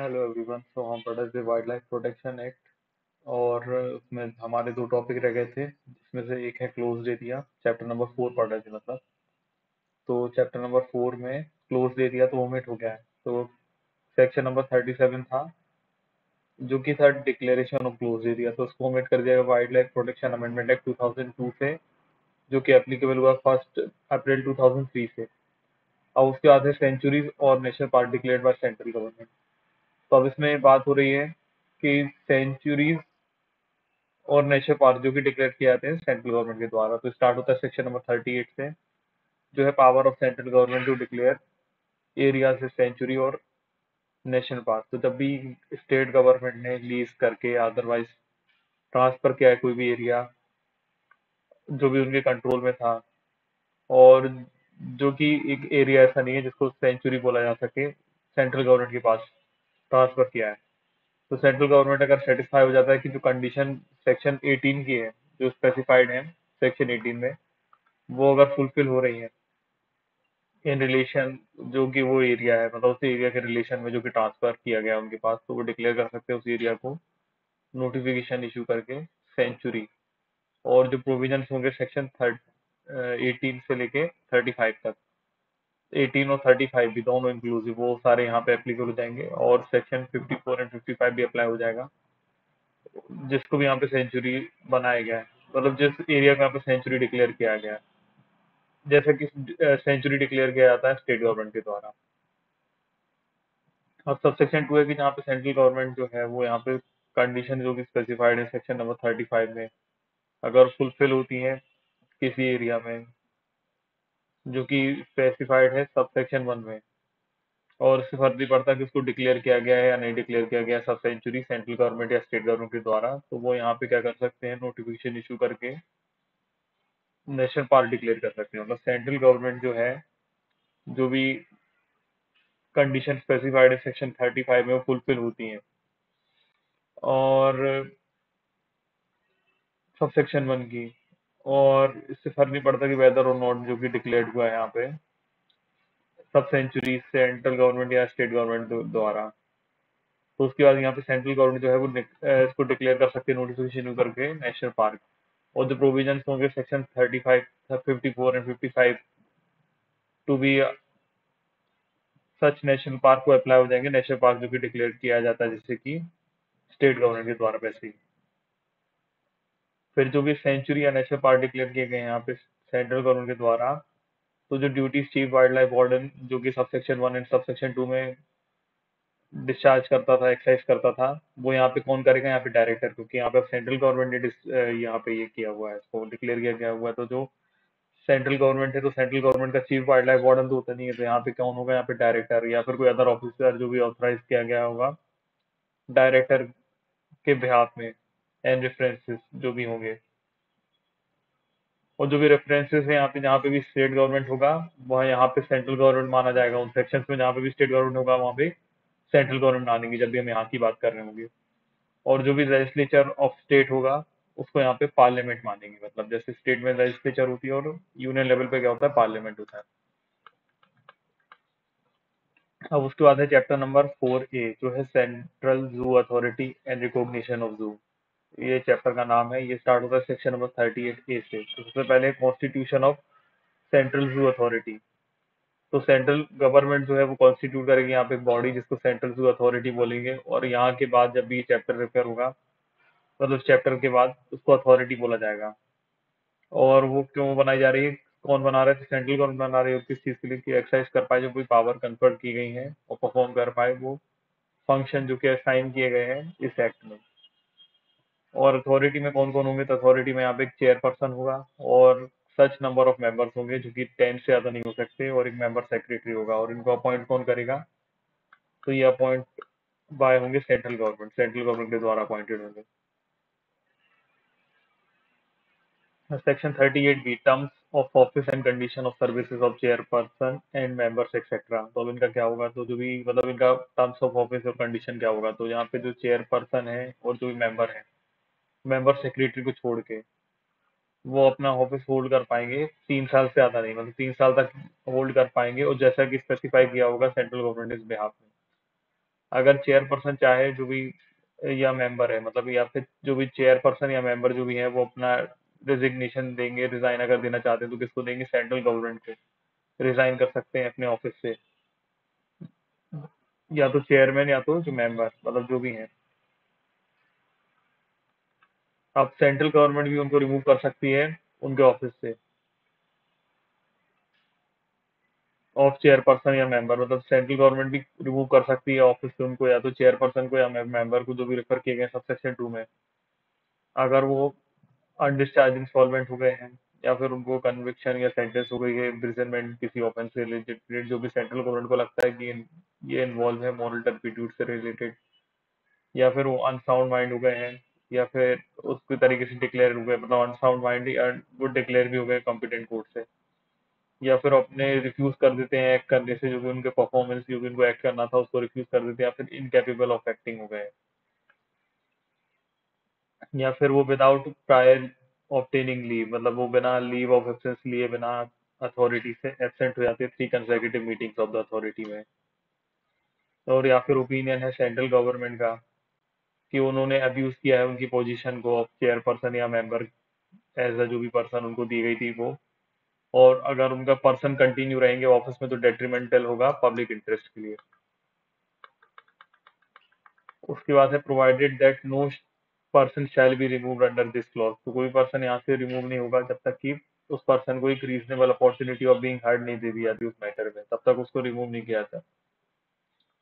Hello everyone. हम पढ़ रहे थे वाइल्ड लाइफ प्रोटेक्शन एक्ट। और उसमें हमारे दो टॉपिक रह गए थे, जिसमें से एक है क्लोज्ड एरिया। चैप्टर नंबर 4 पढ़ रहे थे मतलब। तो चैप्टर नंबर 4 में क्लोज्ड एरिया तो ओमिट हो गया है। तो सेक्शन नंबर 37 था, जो कि था डिक्लेरेशन ऑफ क्लोज्ड एरिया, तो उसको ओमिट कर दिया गया wild life protection amendment act 2002 से, जो कि एप्लीकेबल हुआ 1 अप्रैल 2003 से। अब उसके बाद है सेंचुरीज और national park declared by central government. तो अब इसमें बात हो रही है कि सेंचुरीज और नेशनल पार्क जो कि डिक्लेयर किए जाते हैं सेंट्रल गवर्नमेंट के द्वारा। तो स्टार्ट होता है सेक्शन नंबर 38 से, जो है power of central government to declare area से सेंचुरी और नेशनल पार्क। तो जब भी स्टेट गवर्नमेंट ने लीज करके अदरवाइज ट्रांसफर किया है कोई भी एरिया जो भी उनके कंट्रोल में था, और जो कि एक एरिया ऐसा नहीं है जिसको सेंचुरी बोला जा सके, सेंट्रल गवर्नमेंट के पास ट्रांसफर किया है, तो सेंट्रल गवर्नमेंट अगर सेटिस्फाई हो जाता है कि जो कंडीशन सेक्शन 18 की है, जो स्पेसिफाइड है सेक्शन 18 में, वो अगर फुलफिल हो रही है इन रिलेशन, जो कि वो एरिया है मतलब उस एरिया के रिलेशन में जो कि ट्रांसफर किया गया है उनके पास, तो वो डिक्लेयर कर सकते हैं उस एरिया को नोटिफिकेशन इशू करके सेंचुरी। और जो प्रोविजन होंगे सेक्शन 18 से लेके 35 तक, 18 और 35 भी दोनों इंक्लूसिव, वो सारे यहाँ पे एप्लीकेबल हो जाएंगे। और सेक्शन 54 एंड 55 भी अप्लाई हो जाएगा, जिसको भी यहाँ पे सेंचुरी बनाया गया है, मतलब जिस एरिया को यहाँ पे सेंचुरी डिक्लेयर किया गया है, जैसे कि सेंचुरी डिक्लेयर किया जाता है स्टेट गवर्नमेंट के द्वारा। अब सबसेक्शन 2 है कि जहाँ पे सेंट्रल गवर्नमेंट जो है वो यहाँ पे कंडीशन जो कि स्पेसिफाइड है सेक्शन नंबर 35 में, अगर फुलफिल होती है किसी एरिया में, जो कि स्पेसिफाइड है सबसेक्शन 1 में, और इससे फर्क नहीं पड़ता कि उसको डिक्लेयर किया गया है या नहीं डिक्लेयर किया गया सब सेंचुरी सेंट्रल गवर्नमेंट या स्टेट गवर्नमेंट के द्वारा, तो वो यहाँ पे क्या कर सकते हैं, नोटिफिकेशन इशू करके नेशनल पार्क डिक्लेयर कर सकते हैं। मतलब सेंट्रल गवर्नमेंट जो है, जो भी कंडीशन स्पेसिफाइड है सेक्शन 35 में वो फुलफिल होती हैं, और सब सेक्शन 1 की, और इससे फर्क नहीं पड़ता कि वेदर और नॉट जो कि डिक्लेयर्ड हुआ है यहाँ पे सब सेंचुरी सेंट्रल गवर्नमेंट या स्टेट गवर्नमेंट द्वारा। तो उसके बाद यहाँ पे सेंट्रल गवर्नमेंट जो है वो इसको डिक्लेयर कर सकते हैं नोटिफिकेशन करके नेशनल पार्क। और जो प्रोविजन होंगे section 35, 54 and 55 to be such national park को अप्लाई हो जाएंगे, नेशनल पार्क जो कि डिक्लेयर किया जाता है जैसे कि स्टेट गवर्नमेंट के द्वारा वैसे ही। फिर जो भी सेंचुरी या नेशनल पार्क डिक्लेयर किए गए हैं यहाँ पे सेंट्रल गवर्नमेंट के द्वारा, तो जो duties chief wild life warden जो कि sub section 1 and sub section 2 में डिस्चार्ज करता था, एक्सरसाइज करता था, वो यहाँ पे कौन करेगा, यहाँ पे डायरेक्टर, क्योंकि यहाँ पे सेंट्रल गवर्नमेंट ने यहाँ पे ये किया हुआ है, इसको डिक्लेयर किया गया हुआ है। तो जो सेंट्रल गवर्नमेंट है, तो सेंट्रल गवर्नमेंट का चीफ वाइल्ड लाइफ वार्डन तो होता नहीं है, तो यहाँ पे कौन होगा, यहाँ पे डायरेक्टर या फिर कोई अदर ऑफिसर जो भी ऑथराइज किया गया होगा डायरेक्टर के बिहाफ में, एंड रेफरेंसेस जो भी होंगे। और जो भी रेफरेंसेस है यहाँ पे, जहाँ पे भी स्टेट गवर्नमेंट होगा वहाँ यहाँ पे सेंट्रल गवर्नमेंट माना जाएगा, उन सेक्शंस में जहाँ पे भी स्टेट गवर्नमेंट होगा वहाँ पे सेंट्रल गवर्नमेंट मानेंगे जब भी हम यहाँ की बात कर रहे होंगे। और जो भी लेजिस्लेचर ऑफ स्टेट होगा उसको यहाँ पे पार्लियामेंट मानेंगे, मतलब जैसे स्टेट में लेजिस्लेचर होती है और यूनियन लेवल पे क्या होता है, पार्लियामेंट होता है। अब उसके बाद है चैप्टर नंबर 4A, जो है central zoo authority and recognition of जू। ये चैप्टर का नाम है। ये स्टार्ट होता है सेक्शन नंबर 38A से। तो सबसे पहले constitution of central zoo authority. तो सेंट्रल गवर्नमेंट जो है वो कॉन्स्टिट्यूट करेगी यहाँ पे एक बॉडी जिसको सेंट्रल जू अथॉरिटी बोलेंगे, और यहाँ के बाद जब भी ये चैप्टर रेफर होगा, मतलब उस चैप्टर के बाद उसको अथॉरिटी बोला जाएगा। और वो क्यों बनाई जा रही है, कौन बना रहा है, सेंट्रल गवर्नमेंट बना रही है, किस चीज के लिए, कि एक्सरसाइज कर पाए जो कोई पावर कन्फर्ड की गई है और परफॉर्म कर पाए वो फंक्शन जो कि असाइन किए गए हैं इस एक्ट में। और अथॉरिटी में कौन कौन होंगे, तो अथॉरिटी में यहाँ पे एक चेयरपर्सन होगा और सच नंबर ऑफ मेंबर्स होंगे जो कि 10 से ज्यादा नहीं हो सकते, और एक मेंबर सेक्रेटरी होगा। और इनको अपॉइंट कौन करेगा, तो ये अपॉइंट बाय होंगे सेंट्रल गवर्नमेंट के द्वारा अपॉइंटेड होंगे। Section 38B, terms of office and condition of services of chairperson and members etcetera. तो अब इनका क्या होगा, तो जो भी मतलब इनका टर्म्स ऑफ ऑफिस और कंडीशन क्या होगा, तो यहाँ पे जो चेयरपर्सन है और जो भी मेंबर है, मेंबर सेक्रेटरी को छोड़ के, वो अपना ऑफिस होल्ड कर पाएंगे 3 साल से ज्यादा नहीं, मतलब 3 साल तक होल्ड कर पाएंगे, और जैसा कि स्पेसिफाई किया होगा सेंट्रल गवर्नमेंट इस बिहाफ में। अगर चेयरपर्सन चाहे जो भी या मेंबर है, मतलब या फिर जो भी चेयरपर्सन या मेंबर जो भी है वो अपना रिजिग्नेशन देंगे, रिजाइन अगर देना चाहते हैं तो किसको देंगे, सेंट्रल गवर्नमेंट को रिजाइन कर सकते हैं अपने ऑफिस से, या तो चेयरमैन या तो जो मेंबर, मतलब जो भी है। अब सेंट्रल गवर्नमेंट भी उनको रिमूव कर सकती है उनके ऑफिस से, ऑफ चेयरपर्सन या मेंबर, मतलब सेंट्रल गवर्नमेंट भी रिमूव कर सकती है ऑफिस से उनको, या तो चेयरपर्सन को या मेंबर को, जो भी रेफर किए गए सबसेक्शन 2 में, अगर वो अनडिस्चार्ज इंस्टॉलमेंट हो गए हैं, या फिर उनको कन्विक्शन या सेंटेंस हो गई है इम्प्रिजनमेंट किसी ऑफेंस से रिलेटेड, जो भी सेंट्रल गवर्नमेंट को लगता है कि ये इन्वॉल्व है मॉरल टर्पिट्यूड से रिलेटेड, या फिर वो अनसाउंड माइंड हो गए हैं, या फिर उसके तरीके से डिक्लेयर हो गए, मतलब अनसाउंड माइंड वो डिक्लेयर भी हो गए कॉम्पिटेंट कोर्ट से, या फिर अपने रिफ्यूज कर देते हैं एक्ट करने से, जो भी उनके परफॉर्मेंस जो भी उनको एक्ट करना था उसको रिफ्यूज कर देते हैं, या फिर इनकेपेबल ऑफ एक्टिंग हो गए, या फिर वो विदाउट प्रायर ऑब्टेनिंग लीव, मतलब वो बिना लीव ऑफ एब्सेंस लिए बिना अथॉरिटी से एब्सेंट हो जाते हैं 3 consecutive meetings of the authority में। और या फिर ओपिनियन है सेंट्रल गवर्नमेंट का कि उन्होंने अब्यूज किया है उनकी पोजीशन को, चेयरपर्सन या मेंबर एज अ जो भी पर्सन उनको दी गई थी वो, और अगर उनका पर्सन कंटिन्यू रहेंगे ऑफिस में तो डेट्रीमेंटल होगा पब्लिक इंटरेस्ट के लिए। उसके बाद है provided that no person shall be remove under this clause, तो कोई पर्सन यहाँ से रिमूव नहीं होगा जब तक कि उस पर्सन को एक reasonable opportunity of being heard नहीं दे दी जाती उस मैटर में, तब तक उसको रिमूव नहीं किया जाता।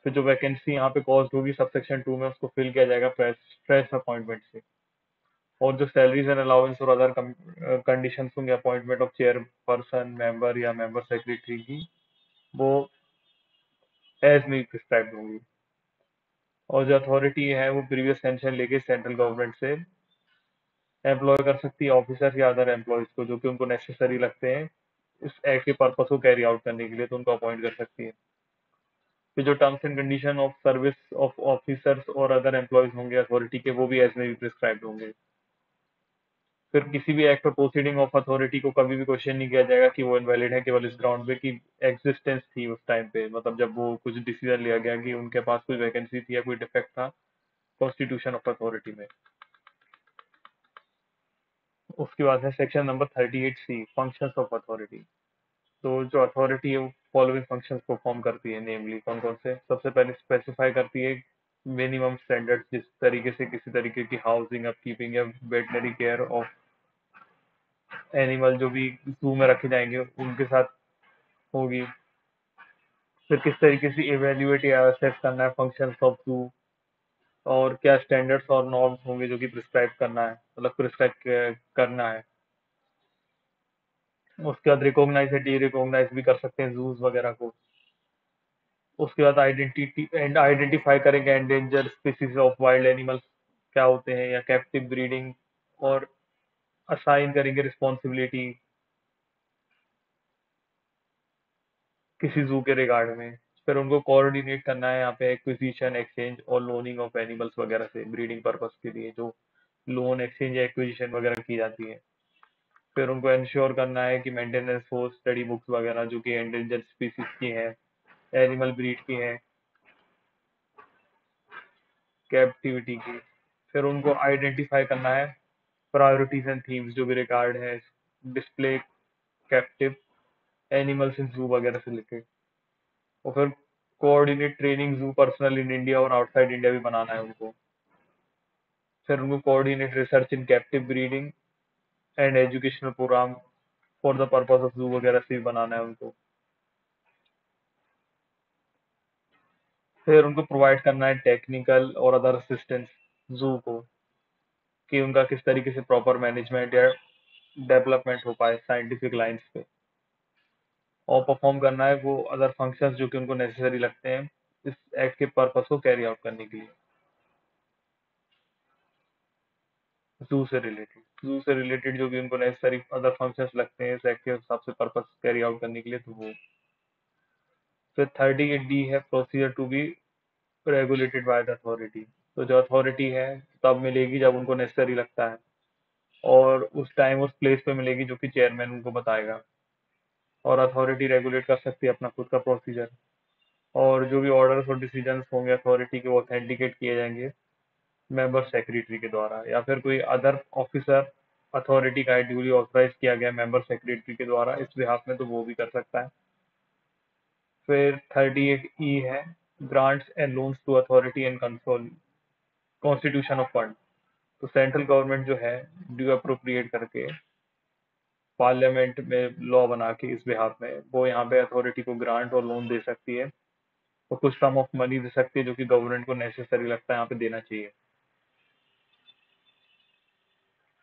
फिर जो वैकेंसी यहाँ पे कॉस्ट होगी सबसेक्शन 2 में उसको फिल किया जाएगा फ्रेश फ्रेश अपॉइंटमेंट से। और जो सैलरीज एंड अलाउंस और अदर कंडीशंस होंगे अपॉइंटमेंट ऑफ चेयरपर्सन मेंबर या मेंबर सेक्रेटरी की, वो एज में प्रिस्क्राइब होंगी। और जो अथॉरिटी है वो प्रीवियस सेंशन लेके सेंट्रल गवर्नमेंट से एम्प्लॉय कर सकती है ऑफिसर या अदर एम्प्लॉयज को जो कि उनको नेसेसरी लगते हैं इस एक्ट के पर्पस को कैरी आउट करने के लिए, तो उनको अपॉइंट कर सकती है। फिर जो terms and condition of service of officers और अदर एम्प्लॉयज होंगे अथॉरिटी के, वो भी एज में भी प्रिस्क्राइब्ड होंगे। फिर किसी भी एक्ट और प्रोसीडिंग ऑफ अथॉरिटी को कभी भी क्वेश्चन नहीं किया जाएगा कि वो इनवैलिड है, केवल इस ग्राउंड पे कि एग्जिस्टेंस थी उस टाइम पे, मतलब जब वो कुछ डिसीजन लिया गया कि उनके पास कोई वैकेंसी थी या कोई डिफेक्ट था कॉन्स्टिट्यूशन ऑफ अथॉरिटी में। उसके बाद है section number 38C, functions of authority. तो जो अथॉरिटी है वो फॉलोइंग फंक्शंस परफॉर्म करती है, नेमली कौन कौन से, सबसे पहले स्पेसिफाई करती है मिनिमम स्टैंडर्ड्स, जिस तरीके से किसी तरीके की हाउसिंग अपकीपिंग या वेटनरी केयर ऑफ एनिमल जो भी जू में रखे जाएंगे उनके साथ होगी। फिर किस तरीके से इवेल्युएट या असेस करना है फंक्शंस ऑफ जू, और क्या स्टैंडर्ड्स और नॉर्म्स होंगे जो कि प्रिस्क्राइब करना है, मतलब प्रिस्क्राइब करना है। उसके बाद रिकॉग्नाइज या डी रिकॉग्नाइज भी कर सकते हैं जूस वगैरह को। उसके बाद आइडेंटिफाई करेंगे endanger species of wild animals क्या होते हैं, या कैप्टिव ब्रीडिंग, और असाइन करेंगे रिस्पॉन्सिबिलिटी किसी जू के रिगार्ड में। फिर उनको कोऑर्डिनेट करना है यहाँ पे एक्विजिशन एक्सचेंज और लोनिंग ऑफ एनिमल्स वगैरह से ब्रीडिंग पर्पस के लिए, जो लोन एक्सचेंज या एक्विजिशन वगैरह की जाती है। फिर उनको इंश्योर करना है कि मेंटेनेंस हो स्टडी बुक्स वगैरह जो कि एंडेंजर स्पीसीज की हैं, एनिमल ब्रीड की हैं, कैप्टिविटी की। फिर उनको आइडेंटिफाई करना है प्रायोरिटीज एंड थीम्स जो भी रिगार्ड है डिस्प्ले कैप्टिव एनिमल्स इन जू वगैरह से रिलेटेड। और फिर coordinate training zoo personnel in India और आउटसाइड इंडिया भी बनाना है उनको। फिर उनको coordinate research in captive breeding and educational program for the purpose of zoo वगैरह से भी बनाना है उनको। फिर उनको प्रोवाइड करना है टेक्निकल और अदर असिस्टेंस जू को, कि उनका किस तरीके से प्रॉपर मैनेजमेंट या डेवलपमेंट हो पाए साइंटिफिक लाइंस पे। और परफॉर्म करना है वो अदर फंक्शंस जो कि उनको नेसेसरी लगते हैं इस एक्ट के पर्पस को कैरी आउट करने के लिए, जू से रिलेटेड जो भी उनको नेसेसरी अदर फंक्शंस लगते हैं इस एक्ट के हिसाब से पर्पस कैरी आउट करने के लिए, तो वो। फिर 38D है procedure to be regulated by the authority. तो जो अथॉरिटी है तब मिलेगी जब उनको नेसेसरी लगता है, और उस टाइम उस प्लेस पे मिलेगी जो कि चेयरमैन उनको बताएगा। और अथॉरिटी रेगुलेट कर सकती है अपना खुद का प्रोसीजर। और जो भी ऑर्डर्स और डिसीजंस होंगे अथॉरिटी के वो ऑथेंटिकेट किए जाएंगे मेंबर सेक्रेटरी के द्वारा, या फिर कोई अदर ऑफिसर अथॉरिटी का ड्यूली ऑथराइज किया गया मेंबर सेक्रेटरी के द्वारा इस बिहाफ में, तो वो भी कर सकता है। फिर 38E है grants and loans to authority and console constitution of fund. तो सेंट्रल गवर्नमेंट जो है ड्यू अप्रोप्रिएट करके पार्लियामेंट में लॉ बना के इस बिहाफ में वो यहाँ पे अथॉरिटी को ग्रांट और लोन दे सकती है, और कुछ सम ऑफ मनी दे सकती है जो कि गवर्नमेंट को नेसेसरी लगता है यहाँ पे देना चाहिए।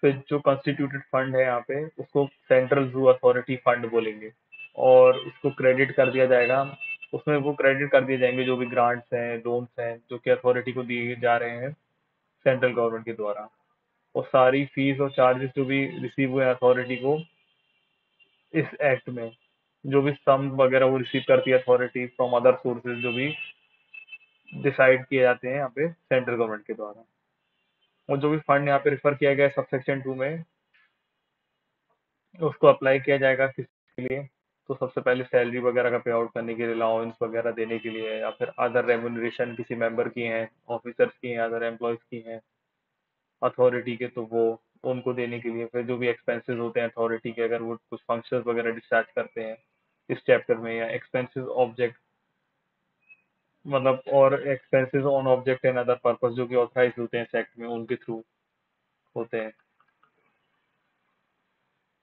फिर जो कॉन्स्टिट्यूटेड फंड है यहाँ पे उसको सेंट्रल जू अथॉरिटी फंड बोलेंगे, और उसको क्रेडिट कर दिया जाएगा, उसमें वो क्रेडिट कर दिए जाएंगे जो भी ग्रांट्स हैं लोन्स हैं जो कि अथॉरिटी को दिए जा रहे हैं सेंट्रल गवर्नमेंट के द्वारा, और सारी फीस और चार्जेस जो भी रिसीव हुए अथॉरिटी को इस एक्ट में, जो भी सम वगैरह वो रिसीव करती है अथॉरिटी फ्रॉम अदर सोर्सेज जो भी डिसाइड किए जाते हैं यहाँ पे सेंट्रल गवर्नमेंट के द्वारा। और जो भी फंड यहाँ पे रिफर किया गया है सबसेक्शन 2 में, उसको अप्लाई किया जाएगा किसके लिए, तो सबसे पहले सैलरी वगैरह का पे आउट करने के लिए, अलाउंस वगैरह देने के लिए, या फिर अदर रेमुनरेशन किसी मेंबर की हैं, ऑफिसर्स की हैं, अदर एम्प्लॉयज की हैं अथॉरिटी के, तो वो उनको देने के लिए। फिर जो भी एक्सपेंसेस होते हैं अथॉरिटी के, अगर वो कुछ फंक्शंस वगैरह डिस्चार्ज करते हैं इस चैप्टर में, या एक्सपेंसेस ऑब्जेक्ट मतलब और expenses on object and other purpose जो कि ऑथराइज होते हैं सेक्ट में उनके थ्रू होते हैं।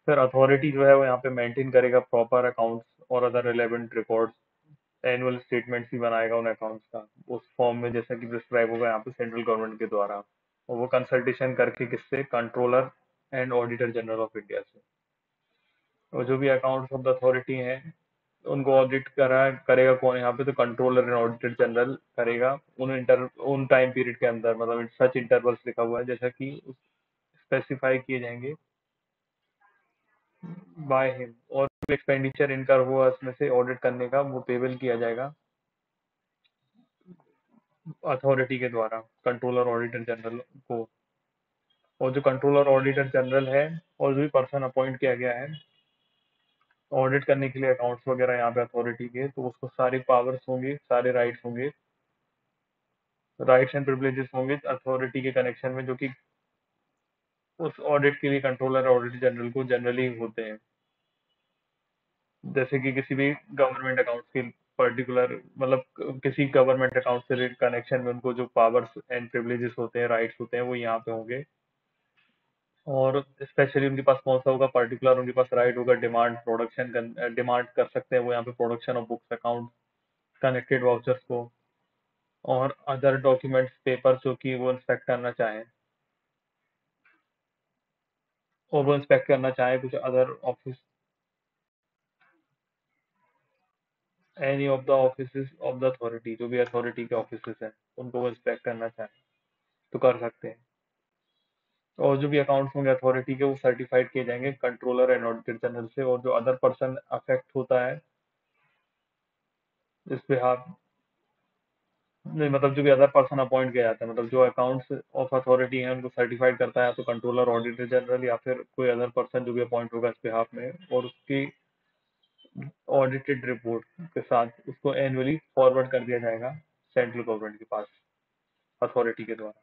फिर अथॉरिटी जो है वो यहाँ पे मेंटेन करेगा प्रॉपर अकाउंट्स और other relevant records, annual statements भी बनाएगा उन अकाउंट्स का उस फॉर्म में जैसा कि प्रिस्क्राइब होगा यहाँ पे सेंट्रल गवर्नमेंट के द्वारा, और वो कंसल्टेशन करके किससे, controller and auditor general of India से। और जो भी अकाउंट्स ऑफ द अथॉरिटी हैं उनको ऑडिट करेगा कौन यहाँ पे, तो कंट्रोलर एंड ऑडिटर जनरल करेगा उन टाइम पीरियड के अंदर, मतलब सच इंटरवल्स लिखा हुआ है जैसा कि स्पेसिफाई किए जाएंगे बाय हिम, और एक्सपेंडिचर इनकर हुआ इसमें से ऑडिट करने का वो पेबल किया जाएगा अथॉरिटी के द्वारा कंट्रोलर ऑडिटर जनरल को। और जो कंट्रोलर ऑडिटर जनरल है और जो भी पर्सन अपॉइंट किया गया है ऑडिट करने के लिए अकाउंट्स वगैरह यहाँ पे अथॉरिटी के, तो उसको सारे पावर्स होंगे, सारे राइट्स होंगे, राइट्स एंड प्रिविलेजेस होंगे अथॉरिटी के कनेक्शन में, जो कि उस ऑडिट के लिए कंट्रोलर ऑडिटर जनरल को जनरली होते हैं। जैसे कि किसी भी गवर्नमेंट अकाउंट के पर्टिकुलर मतलब किसी गवर्नमेंट अकाउंट से रिलेटेड कनेक्शन में उनको जो पावर्स एंड प्रिविलेजेस होते हैं, राइट्स होते हैं, वो यहाँ पे होंगे। और स्पेशली उनके पास कौन सा होगा पर्टिकुलर, उनके पास राइट होगा डिमांड कर सकते हैं वो यहाँ पे production of books account connected vouchers को, और अदर डॉक्यूमेंट्स पेपर जो कि वो इंस्पेक्ट करना चाहें, और वो इंस्पेक्ट करना चाहे कुछ other office any of the office of the authority, जो भी अथॉरिटी के ऑफिस हैं उनको वो इंस्पेक्ट करना चाहे तो कर सकते हैं। और जो भी अकाउंट्स होंगे अथॉरिटी के वो सर्टिफाइड किए जाएंगे कंट्रोलर एंड ऑडिटर जनरल से, और जो अदर पर्सन अफेक्ट होता है इस पे हाथ नहीं, मतलब जो भी अदर पर्सन अपॉइंट किया जाता है, मतलब जो अकाउंट्स ऑफ अथॉरिटी है उनको सर्टिफाइड करता है तो कंट्रोलर ऑडिटर जनरल या फिर कोई अदर पर्सन जो भी अपॉइंट होगा इस बिहाफ में, और उसकी ऑडिटेड रिपोर्ट के साथ उसको एनुअली फॉरवर्ड कर दिया जाएगा सेंट्रल गवर्नमेंट के पास अथॉरिटी के द्वारा।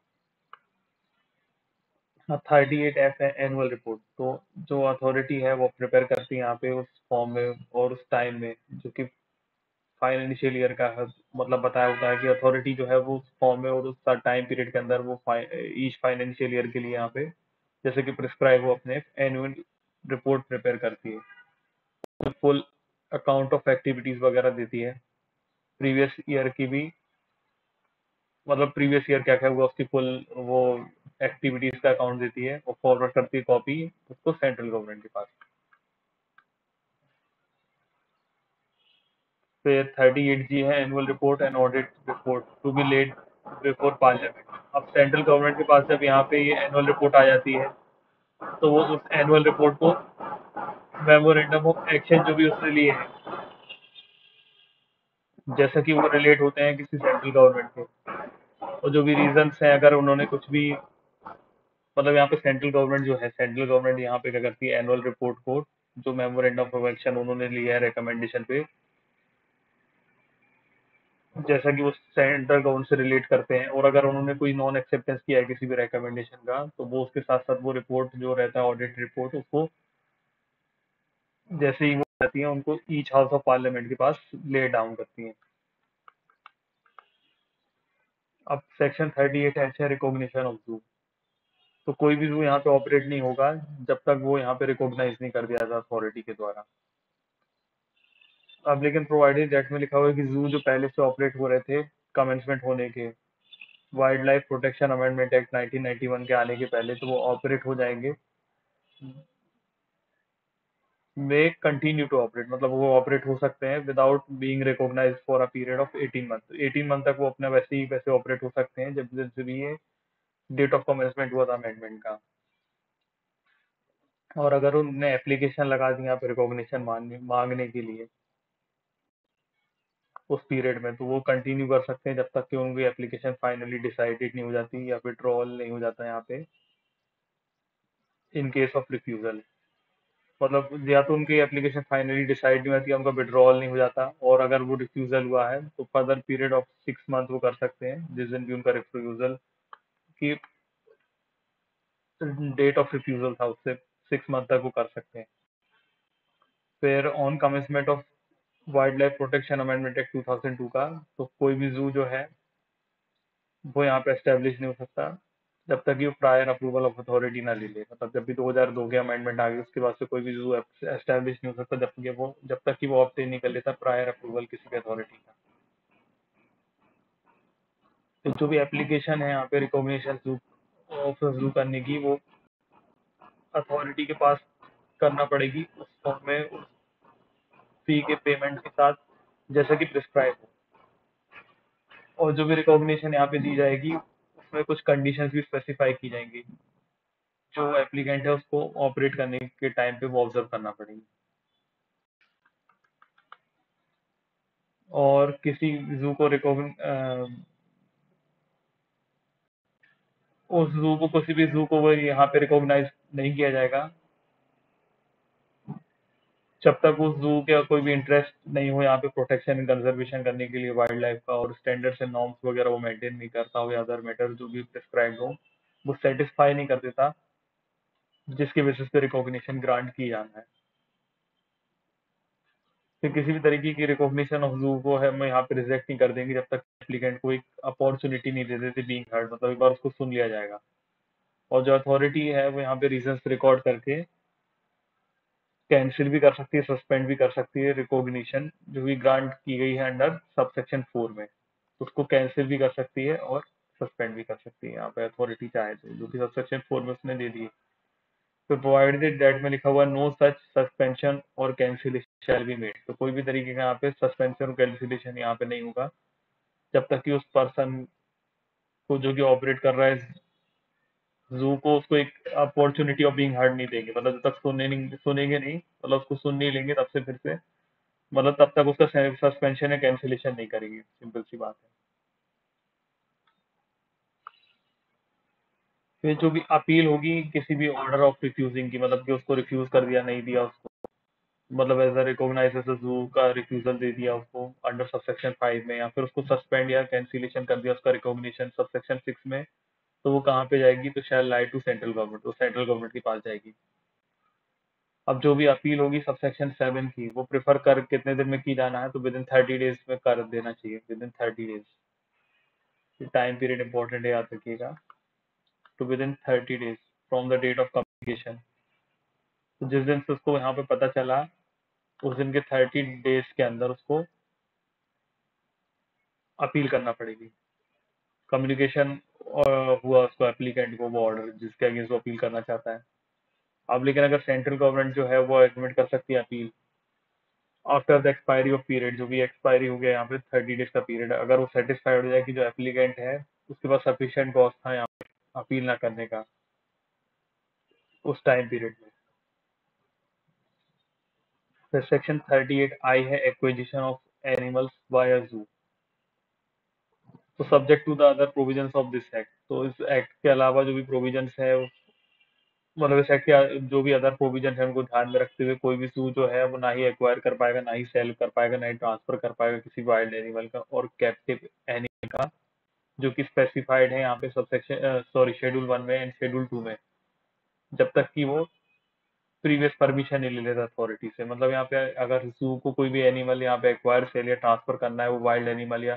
38F है एनुअल रिपोर्ट, तो जो अथॉरिटी है वो प्रिपेयर करती है यहाँ पे उस फॉर्म में और उस टाइम में जो कि फाइनेंशियल ईयर का है, मतलब बताया होता है कि अथॉरिटी जो है वो उस फॉर्म में और उस टाइम पीरियड के अंदर वो ईच फाइनेंशियल ईयर के लिए यहाँ पे जैसे कि प्रिस्क्राइब हो अपने एनुअल रिपोर्ट प्रिपेयर करती है, फुल अकाउंट ऑफ एक्टिविटीज वगैरह देती है प्रीवियस ईयर की भी, मतलब प्रीवियस ईयर क्या क्या हुआ उसकी फुल वो एक्टिविटीज का अकाउंट देती है और फॉरवर्ड करती है कॉपी उसको सेंट्रल गवर्नमेंट के पास। फिर 38G है annual report and audit report to be laid before parliament. अब सेंट्रल गवर्नमेंट के पास जब यहाँ पे ये एनुअल रिपोर्ट आ जाती है तो वो उस एनुअल रिपोर्ट को मेमोरेंडम ऑफ एक्शन जो भी उसने लिए हैं जैसा कि वो रिलेट होते हैं किसी सेंट्रल गवर्नमेंट के, और जो भी रीजंस हैं अगर उन्होंने कुछ भी मतलब यहाँ पे सेंट्रल गवर्नमेंट जो है सेंट्रल गवर्नमेंट यहाँ पे क्या करती है एनुअल रिपोर्ट को जो मेमोरेंडम ऑफ एक्शन उन्होंने लिया है रिकमेंडेशन पे जैसा कि वो सेंट्रल गवर्नमेंट से रिलेट करते हैं, और अगर उन्होंने कोई नॉन एक्सेप्टेंस किया है किसी भी रिकमेंडेशन का, तो वो उसके साथ साथ वो रिपोर्ट जो रहता है ऑडिट रिपोर्ट, उसको जैसे ही वो आती है उनको ईच हाउस ऑफ पार्लियामेंट के पास ले डाउन करती है। अब सेक्शन 38 ऐसे रिकॉग्निशन ऑफ जू। तो कोई भी जू यहाँ पे ऑपरेट नहीं होगा जब तक वो यहाँ पे रिकॉग्नाइज नहीं कर दिया जाता अथॉरिटी के द्वारा। अब लेकिन प्रोवाइडेड दैट में लिखा हुआ है कि जू जो पहले से ऑपरेट हो रहे थे कमेंसमेंट होने के wild life protection amendment act 1991 के आने के पहले, तो वो ऑपरेट हो जाएंगे, मे कंटिन्यू टू ऑपरेट, मतलब वो ऑपरेट हो सकते हैं without being recognised for a period of 18 month. 18 month तक वो अपना वैसे ही वैसे ऑपरेट हो सकते हैं जब जब भी ये डेट ऑफ कमेंसमेंट हुआ था अमेंडमेंट का। और अगर उनने एप्लीकेशन लगा दी यहाँ पे रिकॉग्निशन मांगने के लिए उस पीरियड में, तो वो कंटिन्यू कर सकते हैं जब तक कि उनकी एप्लीकेशन फाइनली डिसाइडेड नहीं हो जाती या विड्रॉल नहीं हो जाता यहाँ पे इन केस ऑफ रिफ्यूजल। मतलब या तो उनकी एप्लीकेशन फाइनली डिसाइड नहीं होती, उनका विड्रॉल नहीं हो जाता, और अगर वो रिफ्यूजल हुआ है तो फर्दर पीरियड ऑफ 6 मंथ वो कर सकते हैं जिस दिन भी उनका रिफ्यूजल की डेट ऑफ रिफ्यूजल था उससे 6 मंथ तक वो कर सकते हैं। फिर on commencement of wild life protection amendment act 2002 का, तो कोई भी जू जो है वो यहाँ पे एस्टेब्लिश नहीं हो सकता जब तक कि वो प्रायर अप्रूवल ऑफ अथॉरिटी ना ले ले। मतलब जब भी 2002 के अमेंडमेंट आ गई उसके बाद से कोई भी जू एस्टेब्लिश नहीं हो सकता जब तक कि वो ऑब्टेन नहीं कर लेता प्रायर अप्रूवल किसी भी अथॉरिटी का। तो जो भी एप्लीकेशन है यहाँ पे रिकॉग्निशन जू ऑफ जू करने की, वो अथॉरिटी के पास करना पड़ेगी उस फॉर्म में, उस फी के पेमेंट के साथ जैसा कि प्रिस्क्राइब हो। और जो भी रिकॉग्निशन यहाँ पे दी जाएगी उसमें कुछ कंडीशंस भी स्पेसिफाई की जाएंगी जो एप्लीकेंट है उसको ऑपरेट करने के टाइम पे वो ऑब्जर्व करना पड़ेगी। और किसी जू को उस जू को किसी भी जू को वो यहाँ पे रिकॉग्नाइज नहीं किया जाएगा जब तक उस जू का कोई भी इंटरेस्ट नहीं हो यहाँ पे प्रोटेक्शन एंड कंजर्वेशन करने के लिए वाइल्ड लाइफ का, और स्टैंडर्ड्स एंड नॉर्म्स वगैरह वो मेंटेन नहीं करता हो या अदर मैटर जो भी प्रिस्क्राइब हो वो सेटिस्फाई नहीं कर देता जिसकी बेसिस पे रिकॉग्निशन ग्रांट की जाना है। फिर किसी भी तरीके की रिकॉग्निशन ऑफ जू को है हम यहाँ पे रिजेक्ट नहीं कर देंगे जब तक एप्लीकेंट को एक अपॉर्चुनिटी नहीं दे देते बीइंग हर्ड, मतलब एक बार उसको सुन लिया जाएगा। और जो अथॉरिटी है वो यहाँ पे रीजंस रिकॉर्ड करके कैंसिल भी कर सकती है, सस्पेंड भी कर सकती है रिकॉग्निशन जो भी ग्रांट की गई है अंडर सबसेक्शन 4 में, तो उसको कैंसिल भी कर सकती है और सस्पेंड भी कर सकती है यहाँ पे अथॉरिटी चाहे तो, जो कि सबसेक्शन 4 में उसने दे दी है। तो प्रोवाइडेड दैट में लिखा हुआ नो सच सस्पेंशन और कैंसिलेशन शैल बी मेड, तो कोई भी तरीके का यहाँ पे सस्पेंशन और कैंसिलेशन यहाँ पे नहीं होगा जब तक कि उस पर्सन को जो कि ऑपरेट कर रहा है जू को उसको एक अपॉर्चुनिटी ऑफ बीइंग हर्ड नहीं देंगे, मतलब जब तक सुनेंगे नहीं, मतलब उसको सुन नहीं लेंगे तब से फिर से, मतलब तब तक उसका सस्पेंशन या कैंसिलेशन नहीं करेंगे, सिंपल सी बात है। फिर जो भी अपील होगी किसी भी ऑर्डर ऑफ रिफ्यूजिंग की, मतलब कि उसको रिफ्यूज कर दिया नहीं दिया उसको, मतलब एज अ रिकॉग्नाइज एज जू का रिफ्यूजल दे दिया उसको अंडर सबसेक्शन 5 में, या फिर उसको सस्पेंड या कैंसिलेशन कर दिया उसका रिकॉग्निशन सबसेक्शन 6 में, तो वो कहाँ पे जाएगी, तो शैल लाई टू सेंट्रल गवर्नमेंट, तो सेंट्रल गवर्नमेंट के पास जाएगी। अब जो भी अपील होगी सबसेक्शन 7 की, वो प्रेफर कर कितने दिन में की जाना है, तो विद इन 30 डेज में कर देना चाहिए, within 30 days. Time period important है, याद रखिएगा। तो within 30 days from the date of communication, तो जिस दिन से उसको यहाँ पे पता चला उस दिन के 30 डेज के अंदर उसको अपील करना पड़ेगी। कम्युनिकेशन हुआ उसको एप्लीकेंट को वो ऑर्डर जिसके अगेंस्ट वो अपील करना चाहता है। अब लेकिन अगर सेंट्रल गवर्नमेंट जो है वो एडमिट कर सकती है appeal after the expiry of period, जो भी एक्सपायरी हो गया यहाँ पे 30 डेज का पीरियड, अगर वो सेटिस्फाइड हो जाए कि जो एप्लीकेंट है उसके पास सफिशिएंट कॉस्ट था यहाँ पे अपील ना करने का उस टाइम पीरियड में। फिर सेक्शन 38 आई है acquisition of animals by a zoo, तो subject to the other provisions of this act, तो इस एक्ट के अलावा जो भी प्रोविजंस है मतलब इस एक्ट के जो भी अदर प्रोविजन है उनको ध्यान में रखते हुए कोई भी जू जो है वो ना ही एक्वायर कर पाएगा, ना ही सेल कर पाएगा, ना ही ट्रांसफर कर पाएगा किसी वाइल्ड एनिमल का और कैप्टिव एनिमल का, जो कि स्पेसिफाइड है यहाँ पे सबसेक्शन सॉरी शेड्यूल 1 में एंड शेड्यूल 2 में, जब तक कि वो प्रीवियस परमिशन नहीं ले लेता अथॉरिटी से। मतलब यहाँ पे अगर जू को कोई भी एनिमल यहाँ पे एक्वायर सेल या ट्रांसफर करना है, वो वाइल्ड एनिमल या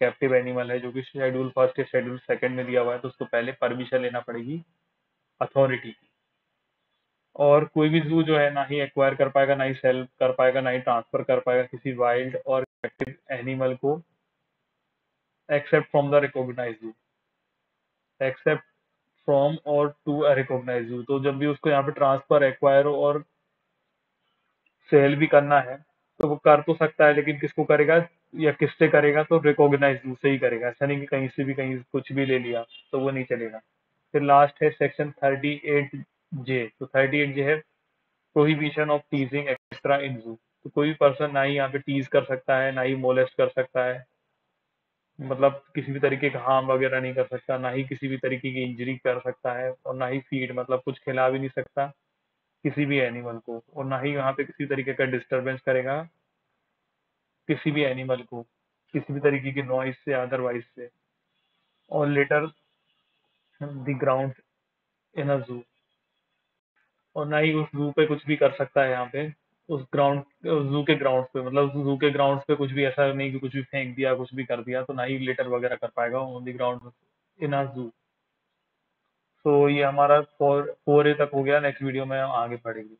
कैप्टिव एनिमल है जो कि शेड्यूल फर्स्ट या शेड्यूल सेकंड में दिया हुआ है, तो उसको पहले परमिशन लेना पड़ेगी अथॉरिटी की। और कोई भी जू जो है ना ही एक्वायर कर पाएगा, ना ही सेल कर पाएगा, ना ही ट्रांसफर कर पाएगा किसी वाइल्ड और कैप्टिव एनिमल को, एक्सेप्ट फ्रॉम द रिकॉग्नाइज जू, एक्सेप्ट फ्रॉम और टू अ रिकॉग्नाइज जू। तो जब भी उसको यहाँ पे ट्रांसफर, एक्वायर और सेल भी करना है तो वो कर तो सकता है, लेकिन किसको करेगा या किससे करेगा, तो रिकॉग्नाइज जू से ही करेगा। ऐसा नहीं कि कहीं से भी कहीं कुछ भी ले लिया, तो वो नहीं चलेगा। फिर लास्ट है सेक्शन 38J। तो 38J है प्रोहिबिशन ऑफ टीजिंग एक्स्ट्रा इन जू। तो कोई भी पर्सन ना ही यहाँ पे टीज कर सकता है, ना ही मोलेस्ट कर सकता है, मतलब किसी भी तरीके का हार्म वगैरह नहीं कर सकता, ना ही किसी भी तरीके की इंजरी कर सकता है, और ना ही फीड मतलब कुछ खिला भी नहीं सकता किसी भी एनिमल को, और ना ही वहाँ पे किसी तरीके का डिस्टरबेंस करेगा किसी भी एनिमल को, किसी भी तरीके की नॉइज से अदरवाइज से। और लेटर द ग्राउंड इन अ जू, और ना ही उस जू पे कुछ भी कर सकता है यहाँ पे, उस ग्राउंड जू के ग्राउंड पे, मतलब जू के ग्राउंड पे कुछ भी ऐसा नहीं कि कुछ भी फेंक दिया, कुछ भी कर दिया, तो ना ही लेटर वगैरह कर पाएगा on the ground in a zoo. तो ये हमारा 4A तक हो गया, नेक्स्ट वीडियो में हम आगे पढ़ेंगे।